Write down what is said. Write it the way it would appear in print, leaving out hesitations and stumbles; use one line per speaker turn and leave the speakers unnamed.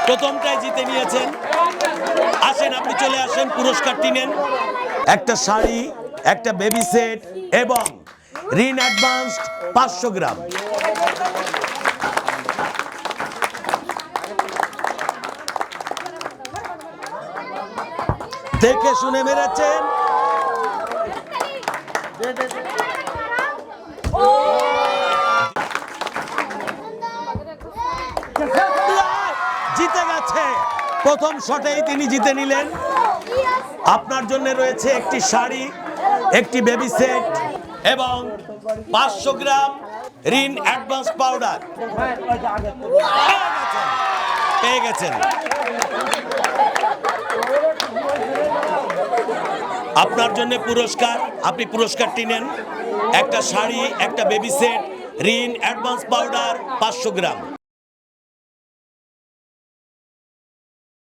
প্রথমটাই জিতে নিয়েছেন। আসেন, আপনি চলে আসেন, পুরস্কারটি নেন। একটা শাড়ি, একটা বেবি সেট এবং ঋণ অ্যাডভান্সড 500 গ্রাম। দেখে শুনে মেরেছেন। জিতে গেছে, প্রথম শটেই তিনি জিতে নিলেন। আপনার জন্য রয়েছে একটি শাড়ি, একটি বেবি সেট এবং 500 গ্রাম ঋণ অ্যাডভান্স পাউডার। পেয়ে গেছেন। আপনার জন্য পুরস্কার, আপনি পুরস্কারটি নেন। একটা শাড়ি, একটা বেবি সেট, ঋণ অ্যাডভান্স পাউডার 500 গ্রাম।